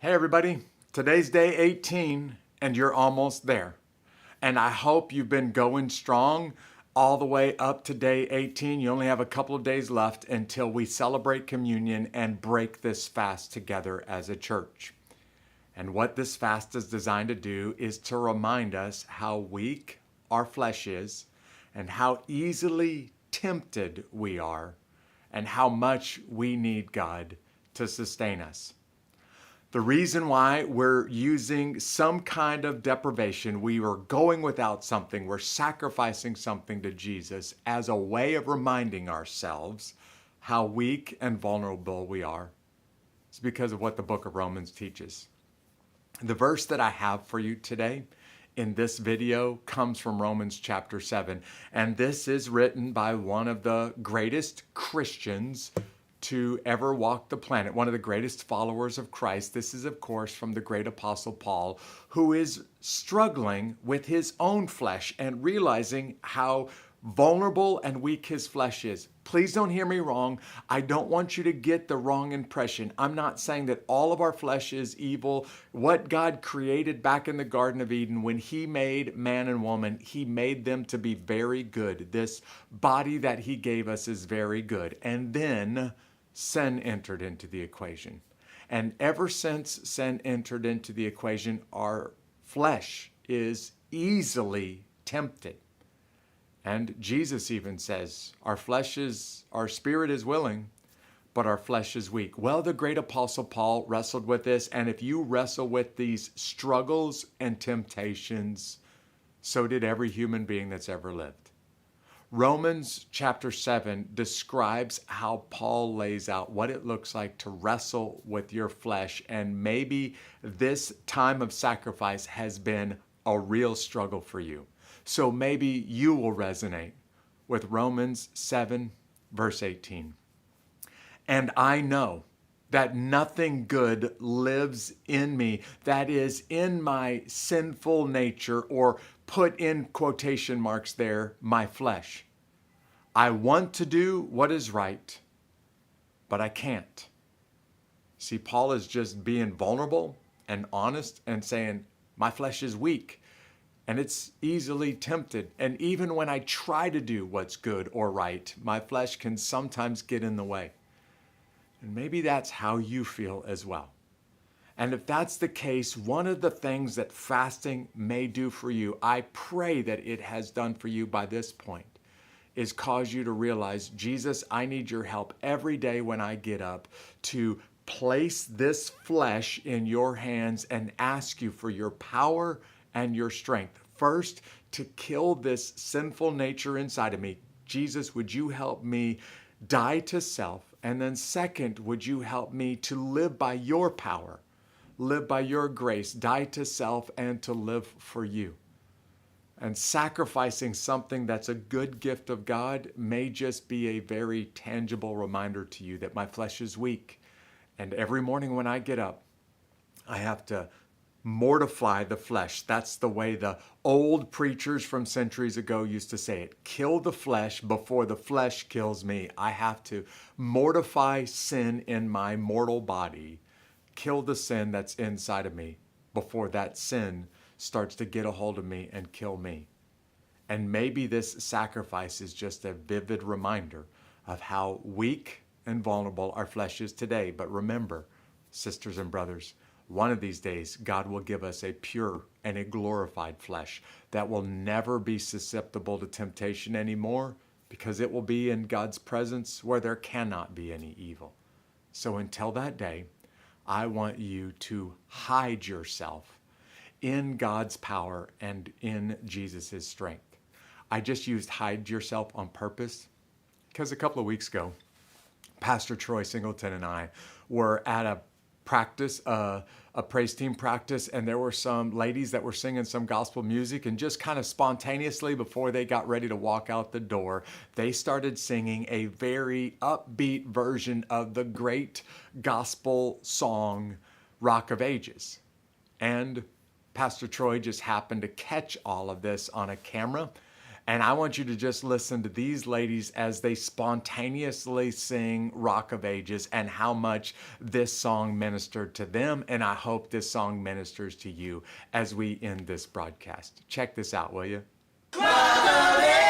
Hey everybody, today's day 18 and you're almost there. And I hope you've been going strong all the way up to day 18. You only have a couple of days left until we celebrate communion and break this fast together as a church. And what this fast is designed to do is to remind us how weak our flesh is and how easily tempted we are and how much we need God to sustain us. The reason why we're using some kind of deprivation, we are going without something, we're sacrificing something to Jesus as a way of reminding ourselves how weak and vulnerable we are. It's because of what the book of Romans teaches. The verse that I have for you today in this video comes from Romans chapter 7, and this is written by one of the greatest Christians to ever walk the planet, one of the greatest followers of Christ. This is, of course, from the great apostle Paul, who is struggling with his own flesh and realizing how vulnerable and weak his flesh is. Please don't hear me wrong. I don't want you to get the wrong impression. I'm not saying that all of our flesh is evil. What God created back in the Garden of Eden, when he made man and woman, he made them to be very good. This body that he gave us is very good. And then sin entered into the equation. And ever since sin entered into the equation, our flesh is easily tempted. And Jesus even says, our spirit is willing, but our flesh is weak. Well, the great apostle Paul wrestled with this. And if you wrestle with these struggles and temptations, so did every human being that's ever lived. Romans chapter 7 describes how Paul lays out what it looks like to wrestle with your flesh. And maybe this time of sacrifice has been a real struggle for you. So maybe you will resonate with Romans 7, verse 18. And I know that nothing good lives in me, that is in my sinful nature, or put in quotation marks there, my flesh. I want to do what is right, but I can't. See, Paul is just being vulnerable and honest and saying, my flesh is weak. And it's easily tempted. And even when I try to do what's good or right, my flesh can sometimes get in the way. And maybe that's how you feel as well. And if that's the case, one of the things that fasting may do for you, I pray that it has done for you by this point, is cause you to realize, Jesus, I need your help every day when I get up to place this flesh in your hands and ask you for your power and your strength. First, to kill this sinful nature inside of me. Jesus, would you help me die to self? And then second, would you help me to live by your power, live by your grace, die to self and to live for you? And sacrificing something that's a good gift of God may just be a very tangible reminder to you that my flesh is weak. And every morning when I get up, I have to mortify the flesh. That's the way the old preachers from centuries ago used to say it. Kill the flesh before the flesh kills me. I have to mortify sin in my mortal body, kill the sin that's inside of me before that sin starts to get a hold of me and kill me. And maybe this sacrifice is just a vivid reminder of how weak and vulnerable our flesh is today. But remember, sisters and brothers, one of these days, God will give us a pure and a glorified flesh that will never be susceptible to temptation anymore, because it will be in God's presence where there cannot be any evil. So until that day, I want you to hide yourself in God's power and in Jesus' strength. I just used hide yourself on purpose because a couple of weeks ago, Pastor Troy Singleton and I were at a praise team practice, and there were some ladies that were singing some gospel music, and just kind of spontaneously before they got ready to walk out the door, they started singing a very upbeat version of the great gospel song, Rock of Ages. And Pastor Troy just happened to catch all of this on a camera. And I want you to just listen to these ladies as they spontaneously sing Rock of Ages and how much this song ministered to them. And I hope this song ministers to you as we end this broadcast. Check this out, will you? Rock of Ages!